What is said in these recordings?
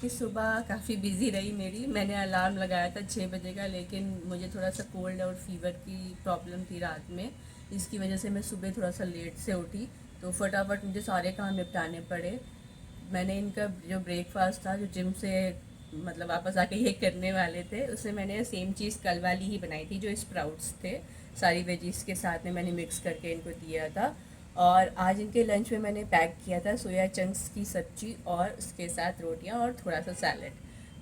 की सुबह काफ़ी बिजी रही मेरी। मैंने अलार्म लगाया था 6 बजे का, लेकिन मुझे थोड़ा सा कोल्ड और फीवर की प्रॉब्लम थी रात में। इसकी वजह से मैं सुबह थोड़ा सा लेट से उठी, तो फटाफट मुझे सारे काम निपटाने पड़े। मैंने इनका जो ब्रेकफास्ट था, जो जिम से मतलब वापस आके ये करने वाले थे, उसमें मैंने सेम चीज़ कल वाली ही बनाई थी, जो स्प्राउट्स थे सारी वेजीज के साथ में मैंने मिक्स करके इनको दिया था। और आज इनके लंच में मैंने पैक किया था सोया चंक्स की सब्जी और उसके साथ रोटियां और थोड़ा सा सैलड।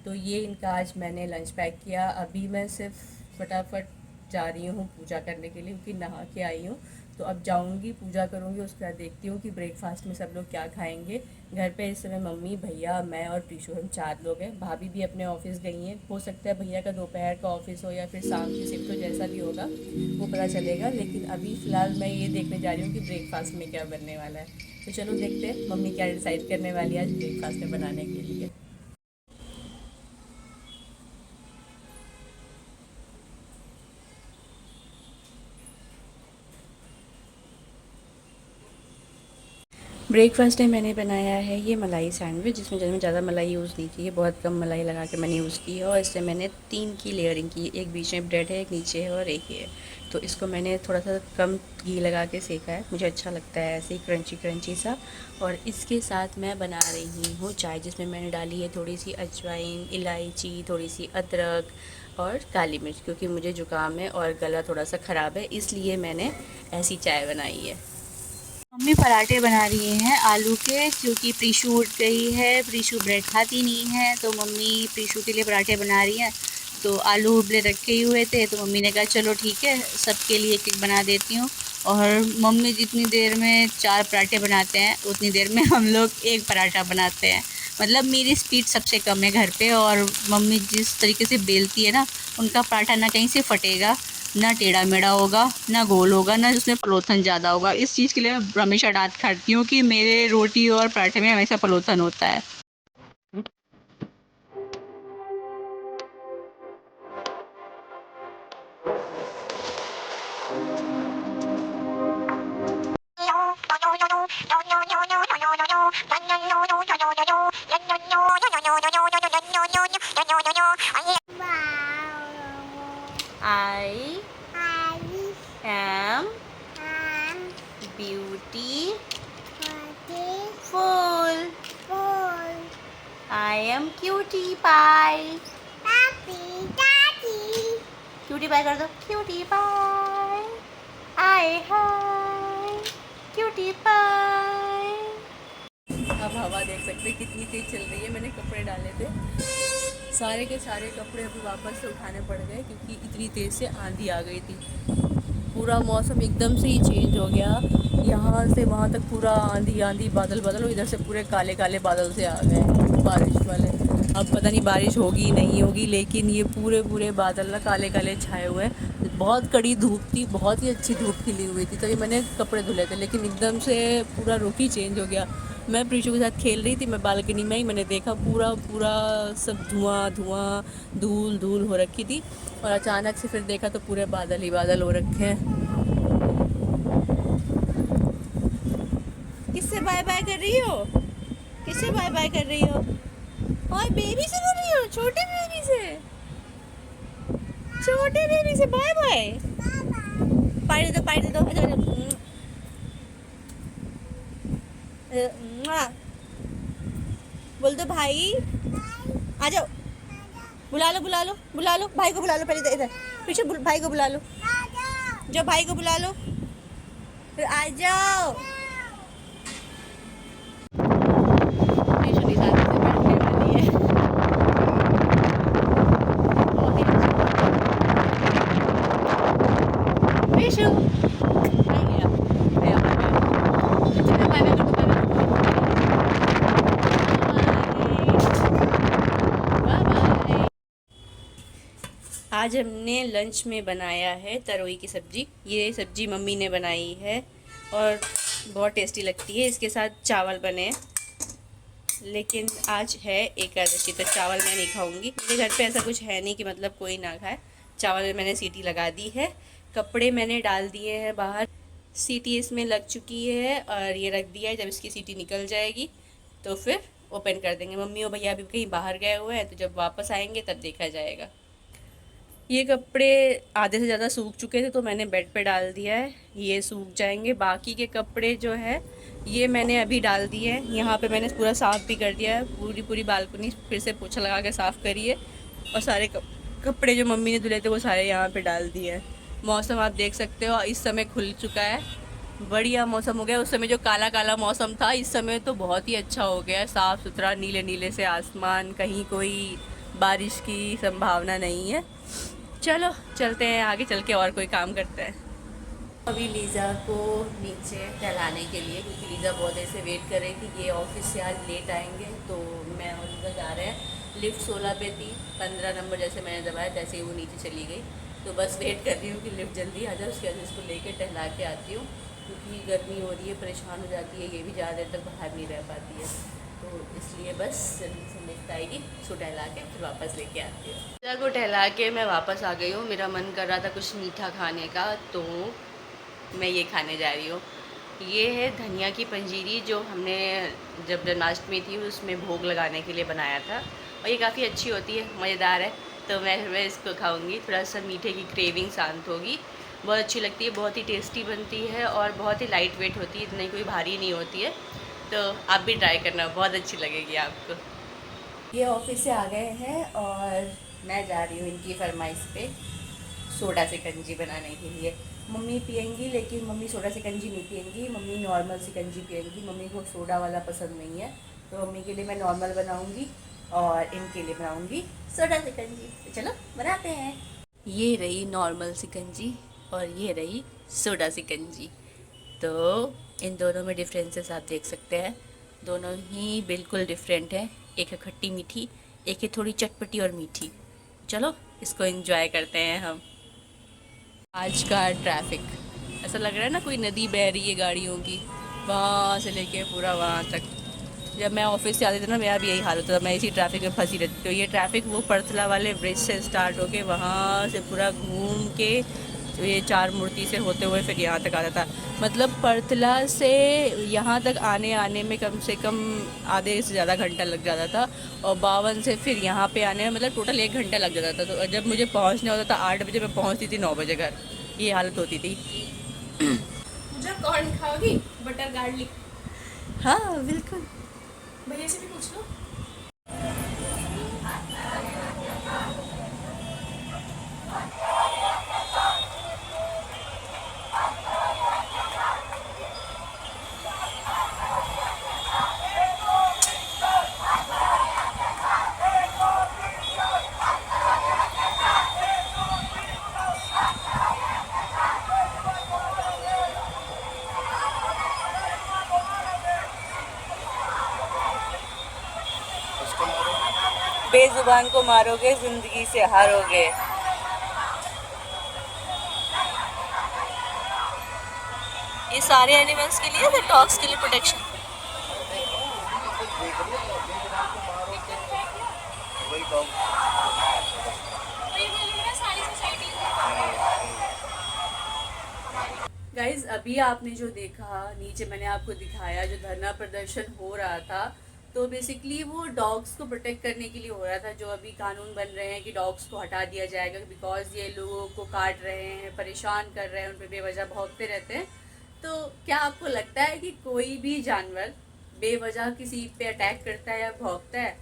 तो ये इनका आज मैंने लंच पैक किया। अभी मैं सिर्फ फटाफट जा रही हूँ पूजा करने के लिए, क्योंकि नहा के आई हूँ। तो अब जाऊँगी, पूजा करूँगी, उसके बाद देखती हूँ कि ब्रेकफास्ट में सब लोग क्या खाएंगे। घर पे इस समय मम्मी, भैया, मैं और प्रीशु, हम 4 लोग हैं। भाभी भी अपने ऑफिस गई हैं। हो सकता है भैया का दोपहर का ऑफिस हो या फिर शाम की शिफ्ट हो, जैसा भी होगा वो पता चलेगा। लेकिन अभी फ़िलहाल मैं ये देखने जा रही हूँ कि ब्रेकफास्ट में क्या बनने वाला है। तो चलो देखते हैं मम्मी क्या डिसाइड करने वाली है आज ब्रेकफास्ट में बनाने के लिए। ब्रेकफास्ट में मैंने बनाया है ये मलाई सैंडविच, जिसमें ज़्यादा मलाई यूज़ नहीं की है, बहुत कम मलाई लगा के मैंने यूज़ की है। और इससे मैंने 3 की लेयरिंग की, एक बीच में ब्रेड है, एक नीचे है और एक ये है। तो इसको मैंने थोड़ा सा कम घी लगा के सेका है, मुझे अच्छा लगता है ऐसे ही क्रंची क्रंची सा। और इसके साथ मैं बना रही हूँ चाय, जिसमें मैंने डाली है थोड़ी सी अजवाइन, इलायची, थोड़ी सी अदरक और काली मिर्च, क्योंकि मुझे ज़ुकाम है और गला थोड़ा सा ख़राब है, इसलिए मैंने ऐसी चाय बनाई है। मम्मी पराठे बना रही हैं आलू के, क्योंकि प्रीशु उठ गई है। प्रीशु ब्रेड खाती नहीं है, तो मम्मी प्रीशु के लिए पराठे बना रही हैं। तो आलू उबले रखे ही हुए थे, तो मम्मी ने कहा चलो ठीक है, सबके लिए एक एक बना देती हूँ। और मम्मी जितनी देर में 4 पराठे बनाते हैं, उतनी देर में हम लोग एक पराठा बनाते हैं। मतलब मेरी स्पीड सबसे कम है घर पे, और मम्मी जिस तरीके से बेलती है ना, उनका पराठा ना कहीं से फटेगा, ना टेढ़ा मेढ़ा होगा, ना गोल होगा, ना उसमें पलोथन ज़्यादा होगा। इस चीज़ के लिए मैं हमेशा डांट खाती हूँ कि मेरे रोटी और पराठे में हमेशा पलोथन होता है। I am beautiful. I am cutie pie. Cutie pie कर दो, क्यूटी पाई। आए हाय क्यूटी पाई। अब हवा देख सकते हैं कितनी तेज चल रही है। मैंने कपड़े डाले थे, सारे के सारे कपड़े अभी वापस से उठाने पड़ गए, क्योंकि इतनी तेज़ से आंधी आ गई थी। पूरा मौसम एकदम से ही चेंज हो गया, यहाँ से वहाँ तक पूरा आंधी आंधी, बादल बादल, और इधर से पूरे काले काले बादल से आ गए बारिश वाले। अब पता नहीं बारिश होगी नहीं होगी, लेकिन ये पूरे पूरे बादल ना काले काले छाए हुए हैं। बहुत कड़ी धूप थी, बहुत ही अच्छी धूप खिली हुई थी, तभी मैंने कपड़े धुले थे, लेकिन एकदम से पूरा रुख ही चेंज हो गया। मैं प्रीशु के साथ खेल रही थी, मैं बालकनी में ही, मैंने देखा पूरा पूरा सब धुआं धुआं, धूल धूल हो रखी थी। और अचानक से फिर देखा तो पूरे बादल ही बादल हो रखे हैं। किससे बाय बाय कर रही हो? किससे बाय बाय कर रही हो? और बेबी से कर रही हो? छोटे बेबी से? छोटे बेबी से बाय बाय? पानी दे दो, पानी दे दो। बोल दो भाई, आ जाओ। बुला लो बुला लो बुला लो, भाई को बुला लो, पहले इधर पीछे भाई को बुला लो, जो भाई को बुला लो, फिर आ जाओ। आज हमने लंच में बनाया है तरोई की सब्ज़ी। ये सब्ज़ी मम्मी ने बनाई है और बहुत टेस्टी लगती है। इसके साथ चावल बने हैं, लेकिन आज है एकादशी, तो चावल मैं नहीं खाऊंगी। मेरे घर पे ऐसा कुछ है नहीं कि मतलब कोई ना खाए। चावल में मैंने सीटी लगा दी है, कपड़े मैंने डाल दिए हैं बाहर, सीटी इसमें लग चुकी है, और ये रख दिया है। जब इसकी सीटी निकल जाएगी तो फिर ओपन कर देंगे। मम्मी और भैया अभी कहीं बाहर गए हुए हैं, तो जब वापस आएंगे तब देखा जाएगा। ये कपड़े आधे से ज़्यादा सूख चुके थे तो मैंने बेड पे डाल दिया है, ये सूख जाएंगे। बाकी के कपड़े जो है ये मैंने अभी डाल दिए हैं। यहाँ पे मैंने पूरा साफ़ भी कर दिया है, पूरी पूरी बालकनी फिर से पोछा लगा के साफ़ करिए। और सारे कपड़े जो मम्मी ने धुले थे वो सारे यहाँ पे डाल दिए हैं। मौसम आप देख सकते हो इस समय खुल चुका है, बढ़िया मौसम हो गया। उस समय जो काला काला मौसम था, इस समय तो बहुत ही अच्छा हो गया, साफ़ सुथरा, नीले नीले से आसमान, कहीं कोई बारिश की संभावना नहीं है। चलो चलते हैं आगे, चल के और कोई काम करते हैं। अभी लीज़ा को नीचे टहलाने के लिए, क्योंकि लीज़ा बहुत देर से वेट कर रही थी, ये ऑफिस से आज लेट आएंगे, तो मैं और लीज़ा जा रहे हैं। लिफ्ट 16 पे थी, 15 नंबर जैसे मैंने दबाया तैसे ही वो नीचे चली गई। तो बस वेट कर रही हूँ कि लिफ्ट जल्दी आ जाए, उसके बाद इसको लेके टहला के आती हूँ, क्योंकि गर्मी हो रही है, परेशान हो जाती है, ये भी ज़्यादा देर तक बाहर नहीं रह पाती है। तो इसलिए बस जल्दी से लिफ्ट आएगी, उसको टहला के फिर वापस लेके आती हूँ। लीज़ा को टहला के मैं वापस आ गई हूँ। मेरा मन कर रहा था कुछ मीठा खाने का, तो मैं ये खाने जा रही हूँ। ये है धनिया की पंजीरी, जो हमने जब जन्माष्टमी थी उसमें भोग लगाने के लिए बनाया था, और ये काफ़ी अच्छी होती है, मज़ेदार है। तो मैं इसको खाऊंगी, थोड़ा सा मीठे की क्रेविंग शांत होगी। बहुत अच्छी लगती है, बहुत ही टेस्टी बनती है और बहुत ही लाइट वेट होती है, इतनी कोई भारी नहीं होती है। तो आप भी ट्राई करना, बहुत अच्छी लगेगी आपको। ये ऑफिस से आ गए हैं और मैं जा रही हूँ इनकी फरमाइश पे सोडा शिकंजी बनाने के लिए। मम्मी पियेंगी, लेकिन मम्मी सोडा शिकंजी नहीं पियेंगी, मम्मी नॉर्मल शिकंजी पियेंगी। मम्मी को सोडा वाला पसंद नहीं है, तो मम्मी के लिए मैं नॉर्मल बनाऊंगी और इनके लिए बनाऊंगी सोडा शिकंजी। तो चलो बनाते हैं। ये रही नॉर्मल शिकंजी और ये रही सोडा शिकंजी। तो इन दोनों में डिफरेंसेस आप देख सकते हैं, दोनों ही बिल्कुल डिफरेंट है। एक है खट्टी मीठी, एक है थोड़ी चटपटी और मीठी। चलो इसको एंजॉय करते हैं हम। आज का ट्रैफिक ऐसा लग रहा है ना कोई नदी बह रही है गाड़ियों की, वहाँ से लेके पूरा वहाँ तक। जब मैं ऑफिस से आती थी ना, मेरा भी यही हाल होता था, मैं इसी ट्रैफिक में फंसी रहती। तो ये ट्रैफिक वो परथला वाले ब्रिज से स्टार्ट होके वहाँ से पूरा घूम के, तो ये चार मूर्ति से होते हुए फिर यहाँ तक आता था। मतलब परथला से यहाँ तक आने आने में कम से कम आधे से ज़्यादा घंटा लग जाता था, और 52 से फिर यहाँ पे आने में मतलब टोटल 1 घंटा लग जाता था। तो जब मुझे पहुँचना होता था 8 बजे, मैं पहुँचती थी 9 बजे घर, ये हालत होती थी। मुझे कॉर्न खाओगी, बटर गार्लिक? हाँ बिल्कुल। भैया से भी पूछ लो। बेजुबान को मारोगे जिंदगी से हारोगे। ये सारे एनिमल्स के लिए है, डॉग्स के लिए प्रोटेक्शन। गाइज अभी आपने जो देखा नीचे, मैंने आपको दिखाया जो धरना प्रदर्शन हो रहा था, तो बेसिकली वो डॉग्स को प्रोटेक्ट करने के लिए हो रहा था। जो अभी कानून बन रहे हैं कि डॉग्स को हटा दिया जाएगा, बिकॉज ये लोगों को काट रहे हैं, परेशान कर रहे हैं, उन पर बेवजह भौंकते रहते हैं। तो क्या आपको लगता है कि कोई भी जानवर बेवजह किसी पे अटैक करता है या भौंकता है?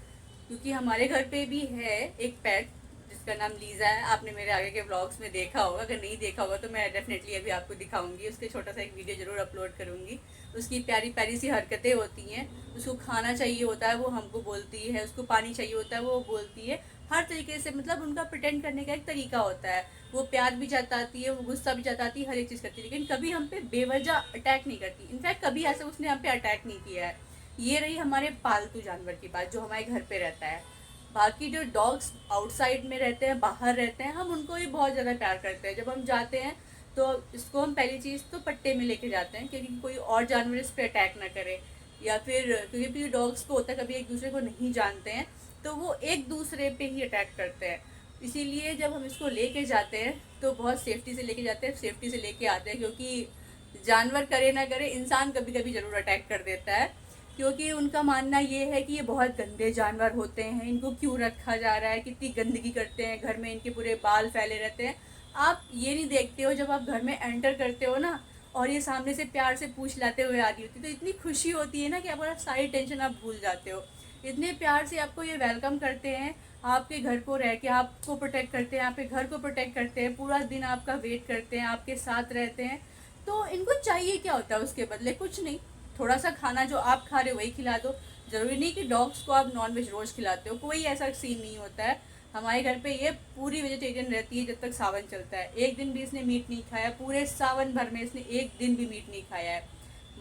क्योंकि हमारे घर पे भी है एक पेट जिसका नाम लीजा है, आपने मेरे आगे के व्लॉग्स में देखा होगा, अगर नहीं देखा होगा तो मैं डेफिनेटली अभी आपको दिखाऊंगी, उसके छोटा सा एक वीडियो जरूर अपलोड करूंगी। उसकी प्यारी प्यारी सी हरकतें होती हैं, उसको खाना चाहिए होता है वो हमको बोलती है, उसको पानी चाहिए होता है वो बोलती है, हर तरीके से। मतलब उनका प्रिटेंड करने का एक तरीका होता है, वो प्यार भी जताती है, वो गुस्सा भी जताती है, हर एक चीज़ करती है, लेकिन कभी हम पे बेवजह अटैक नहीं करती। इनफैक्ट कभी ऐसे उसने हम पे अटैक नहीं किया है। ये रही हमारे पालतू जानवर की बात, जो हमारे घर पे रहता है। बाकी जो डॉग्स आउटसाइड में रहते हैं, बाहर रहते हैं, हम उनको भी बहुत ज़्यादा प्यार करते हैं। जब हम जाते हैं तो इसको हम पहली चीज़ तो पट्टे में लेके जाते हैं, क्योंकि कोई और जानवर इस पर अटैक ना करे, या फिर क्योंकि डॉग्स को होता है कभी एक दूसरे को नहीं जानते हैं, तो वो एक दूसरे पे ही अटैक करते हैं। इसीलिए जब हम इसको लेके जाते हैं तो बहुत सेफ्टी से लेके जाते हैं, सेफ्टी से लेके आते हैं, क्योंकि जानवर करे ना करे, इंसान कभी कभी ज़रूर अटैक कर देता है। क्योंकि उनका मानना ये है कि ये बहुत गंदे जानवर होते हैं, इनको क्यों रखा जा रहा है, कितनी गंदगी करते हैं, घर में इनके पूरे बाल फैले रहते हैं। आप ये नहीं देखते हो, जब आप घर में एंटर करते हो ना और ये सामने से प्यार से पूछ लाते हुए आ रही होती है तो इतनी खुशी होती है ना कि आपका सारी टेंशन आप भूल जाते हो। इतने प्यार से आपको ये वेलकम करते हैं, आपके घर को रह के आपको प्रोटेक्ट करते हैं, आपके घर को प्रोटेक्ट करते हैं, पूरा दिन आपका वेट करते हैं, आपके साथ रहते हैं। तो इनको चाहिए क्या होता है उसके बदले? कुछ नहीं, थोड़ा सा खाना जो आप खा रहे हो वही खिला दो। ज़रूरी नहीं कि डॉग्स को आप नॉन वेज रोज़ खिलाते हो, कोई ऐसा सीन नहीं होता है। हमारे घर पे ये पूरी वेजिटेरियन रहती है जब तक सावन चलता है। एक दिन भी इसने मीट नहीं खाया, पूरे सावन भर में इसने एक दिन भी मीट नहीं खाया है।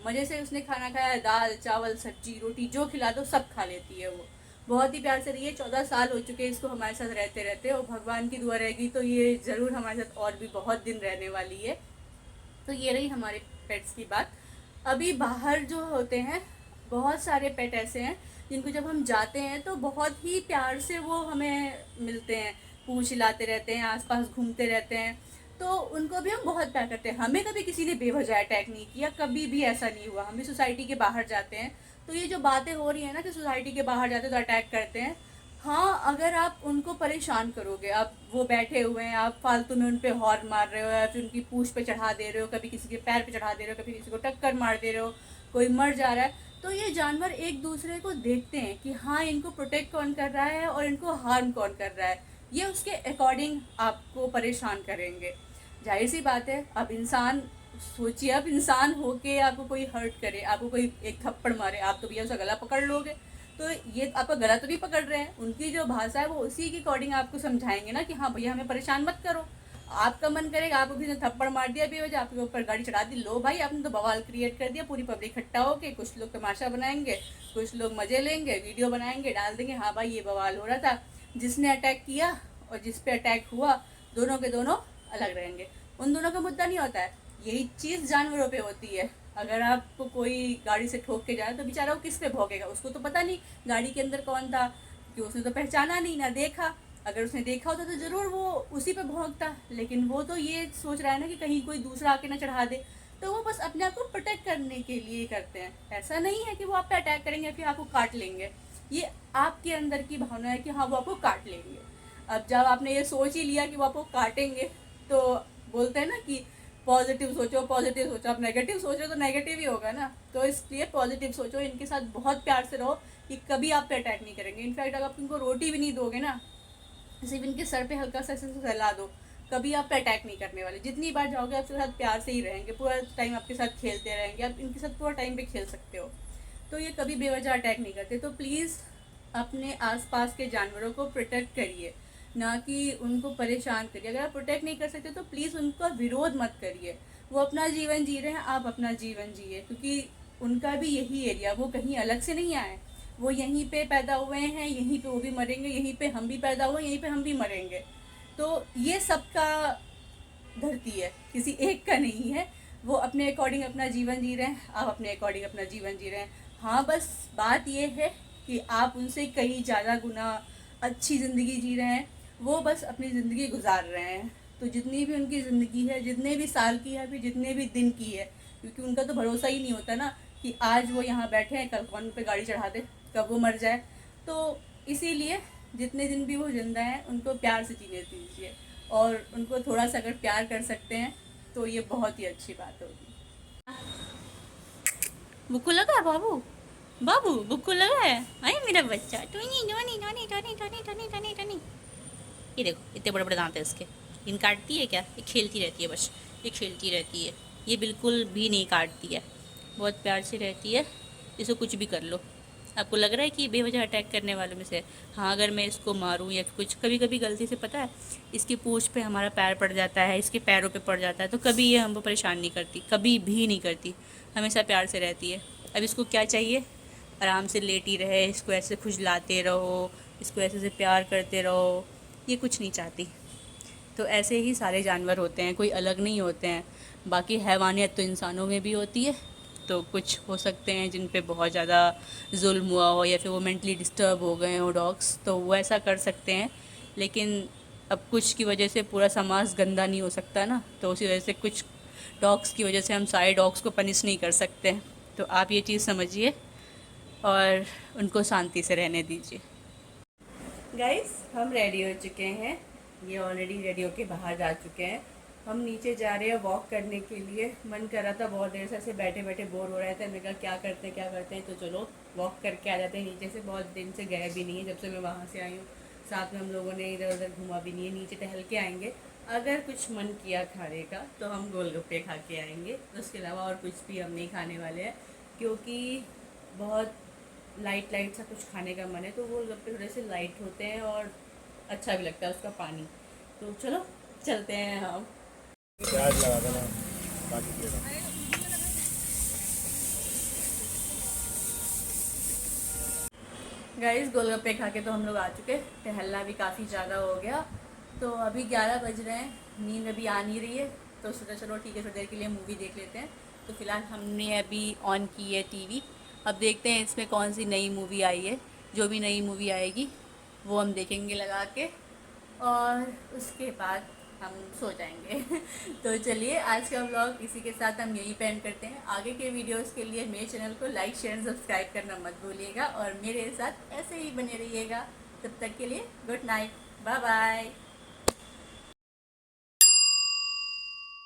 मज़े से उसने खाना खाया है, दाल चावल सब्जी रोटी जो खिला दो सब खा लेती है वो। बहुत ही प्यार से रही है, 14 साल हो चुके हैं इसको हमारे साथ रहते रहते, और भगवान की दुआ रहेगी तो ये ज़रूर हमारे साथ और भी बहुत दिन रहने वाली है। तो ये रही हमारे पेट्स की बात। अभी बाहर जो होते हैं बहुत सारे पेट ऐसे हैं जिनको जब हम जाते हैं तो बहुत ही प्यार से वो हमें मिलते हैं, पूंछ हिलाते रहते हैं, आसपास घूमते रहते हैं। तो उनको भी हम बहुत प्यार करते हैं। हमें कभी किसी ने बेवजह अटैक नहीं किया, कभी भी ऐसा नहीं हुआ। हम भी सोसाइटी के बाहर जाते हैं तो ये जो बातें हो रही है ना कि सोसाइटी के बाहर जाते तो अटैक करते हैं, हाँ अगर आप उनको परेशान करोगे, आप वो बैठे हुए हैं, आप फालतू में उन पे हॉर्न मार रहे हो या फिर उनकी पूंछ पे चढ़ा दे रहे हो, कभी किसी के पैर पे चढ़ा दे रहे हो, कभी किसी को टक्कर मार दे रहे हो, कोई मर जा रहा है, तो ये जानवर एक दूसरे को देखते हैं कि हाँ इनको प्रोटेक्ट कौन कर रहा है और इनको हार्म कौन कर रहा है। ये उसके अकॉर्डिंग आपको परेशान करेंगे। जाहिर सी बात है, अब इंसान सोचिए, अब इंसान होके आपको कोई हर्ट करे, आपको कोई एक थप्पड़ मारे, आप तो भैया उसका गला पकड़ लोगे। तो ये आपका गला तो नहीं पकड़ रहे हैं, उनकी जो भाषा है वो उसी के अकॉर्डिंग आपको समझाएंगे ना कि हाँ भैया हमें परेशान मत करो। आपका मन करेगा, आपको किसी ने थप्पड़ मार दिया बेवजह, आपके ऊपर गाड़ी चढ़ा दी, लो भाई आपने तो बवाल क्रिएट कर दिया, पूरी पब्लिक इकट्ठा होके कुछ लोग तमाशा बनाएंगे, कुछ लोग मजे लेंगे, वीडियो बनाएंगे, डाल देंगे, हाँ भाई ये बवाल हो रहा था। जिसने अटैक किया और जिस पे अटैक हुआ दोनों के दोनों अलग रहेंगे, उन दोनों का मुद्दा नहीं होता है। यही चीज़ जानवरों पे होती है। अगर आपको कोई गाड़ी से ठोक के जाए तो बेचारा वो किस पे भौंकेगा, उसको तो पता नहीं गाड़ी के अंदर कौन था, कि उसने तो पहचाना नहीं ना देखा। अगर उसने देखा होता तो ज़रूर वो उसी पे भौंकता, लेकिन वो तो ये सोच रहा है ना कि कहीं कोई दूसरा आके ना चढ़ा दे। तो वो बस अपने आप को प्रोटेक्ट करने के लिए करते हैं। ऐसा नहीं है कि वो आप पे अटैक करेंगे फिर आपको काट लेंगे। ये आपके अंदर की भावना है कि हाँ वो आपको काट लेंगे। अब जब आपने ये सोच ही लिया कि वो आपको काटेंगे, तो बोलते हैं ना कि पॉजिटिव सोचो, पॉजिटिव सोचो। आप नेगेटिव सोच रहे हो तो नेगेटिव ही होगा ना। तो इसलिए पॉजिटिव सोचो, इनके साथ बहुत प्यार से रहो कि कभी आप पे अटैक नहीं करेंगे। इनफैक्ट अगर आप इनको रोटी भी नहीं दोगे ना, सिर्फ इनके सर पे हल्का सा ऐसे सहला दो, कभी आप पे अटैक नहीं करने वाले। जितनी बार जाओगे आपके साथ प्यार से ही रहेंगे, पूरा टाइम आपके साथ खेलते रहेंगे, आप इनके साथ पूरा टाइम पे खेल सकते हो। तो ये कभी बेवजह अटैक नहीं करते। तो प्लीज़ अपने आसपास के जानवरों को प्रोटेक्ट करिए, ना कि उनको परेशान करिए। अगर आप प्रोटेक्ट नहीं कर सकते तो प्लीज़ उनका विरोध मत करिए। वो अपना जीवन जी रहे हैं, आप अपना जीवन जिए, क्योंकि उनका भी यही एरिया, वो कहीं अलग से नहीं आए, वो यहीं पे पैदा हुए हैं, यहीं पे वो भी मरेंगे, यहीं पे हम भी पैदा हुए, यहीं पे हम भी मरेंगे। तो ये सबका धरती है, किसी एक का नहीं है। वो अपने अकॉर्डिंग अपना जीवन जी रहे हैं, आप अपने अकॉर्डिंग अपना जीवन जी रहे हैं। हाँ बस बात ये है कि आप उनसे कहीं ज़्यादा गुना अच्छी ज़िंदगी जी रहे हैं, वो बस अपनी ज़िंदगी गुजार रहे हैं। तो जितनी भी उनकी ज़िंदगी है, जितने भी साल की है, फिर जितने भी दिन की है, क्योंकि उनका तो भरोसा ही नहीं होता ना कि आज वो यहाँ बैठे हैं, कल कौन पे गाड़ी चढ़ा दे, कब वो मर जाए। तो इसीलिए जितने दिन भी वो जिंदा हैं उनको प्यार से जीने दीजिए, और उनको थोड़ा सा अगर प्यार कर सकते हैं तो ये बहुत ही अच्छी बात होगी। बुक्कू लगा है बाबू? बाबू बुक्कू लगा है? अरे मेरा बच्चा Tony Tony Tony Tony Tony Tony Tony Tony. ये देखो इतने बड़े बड़े दांत है इसके। इन काटती है क्या? ये खेलती रहती है, बस ये खेलती रहती है, ये बिल्कुल भी नहीं काटती है, बहुत प्यार से रहती है। इसको कुछ भी कर लो। आपको लग रहा है कि ये बेवजह अटैक करने वालों में से है? हाँ अगर मैं इसको मारूं या कुछ, कभी कभी गलती से पता है इसकी पूंछ पे हमारा पैर पड़ जाता है, इसके पैरों पे पड़ जाता है, तो कभी ये हमको परेशान नहीं करती, कभी भी नहीं करती, हमेशा प्यार से रहती है। अब इसको क्या चाहिए? आराम से लेटी रहे, इसको ऐसे खुजलाते रहो, इसको ऐसे से प्यार करते रहो, ये कुछ नहीं चाहती। तो ऐसे ही सारे जानवर होते हैं, कोई अलग नहीं होते हैं। बाकी हैवानियत तो इंसानों में भी होती है। तो कुछ हो सकते हैं जिन पे बहुत ज़्यादा जुल्म हुआ हो या फिर वो मेंटली डिस्टर्ब हो गए हो डॉग्स, तो वो ऐसा कर सकते हैं। लेकिन अब कुछ की वजह से पूरा समाज गंदा नहीं हो सकता ना, तो उसी वजह से कुछ डॉग्स की वजह से हम सारे डॉग्स को पनिश नहीं कर सकते। तो आप ये चीज़ समझिए। और उनको शांति से रहने दीजिए। गाइस हम रेडी हो चुके हैं, ये ऑलरेडी रेडी होके बाहर जा चुके हैं। हम नीचे जा रहे हैं वॉक करने के लिए। मन कर रहा था, बहुत देर से ऐसे बैठे बैठे बोर हो रहे थे। मैंने कहा क्या करते हैं, तो चलो वॉक करके आ जाते हैं नीचे से। बहुत दिन से गए भी नहीं है जब से मैं वहाँ से आई हूँ। साथ में हम लोगों ने इधर उधर घूमा भी नहीं है। नीचे टहल के आएंगे, अगर कुछ मन किया खाने का तो हम गोलगप्पे खा के आएंगे। उसके अलावा और कुछ भी हम नहीं खाने वाले हैं, क्योंकि बहुत लाइट सा कुछ खाने का मन है। तो गोलगप्पे थोड़े से लाइट होते हैं और अच्छा भी लगता है उसका पानी। तो चलो चलते हैं हम। प्याज लगा देना बाकी प्लेट गाइस गोलगप्पे खा के तो हम लोग आ चुके, टहलना भी काफ़ी ज़्यादा हो गया। तो अभी 11 बज रहे हैं, नींद अभी आ नहीं रही है, तो सोचा चलो ठीक है थोड़ी देर के लिए मूवी देख लेते हैं। तो फिलहाल हमने अभी ऑन की है टीवी। अब देखते हैं इसमें कौन सी नई मूवी आई है। जो भी नई मूवी आएगी वो हम देखेंगे लगा के, और उसके बाद हम सो जाएंगे। तो चलिए आज का व्लॉग इसी के साथ हम यही पेंड करते हैं। आगे के वीडियोस के लिए मेरे चैनल को लाइक शेयर सब्सक्राइब करना मत भूलिएगा, और मेरे साथ ऐसे ही बने रहिएगा। तब तक के लिए गुड नाइट, बाय बाय।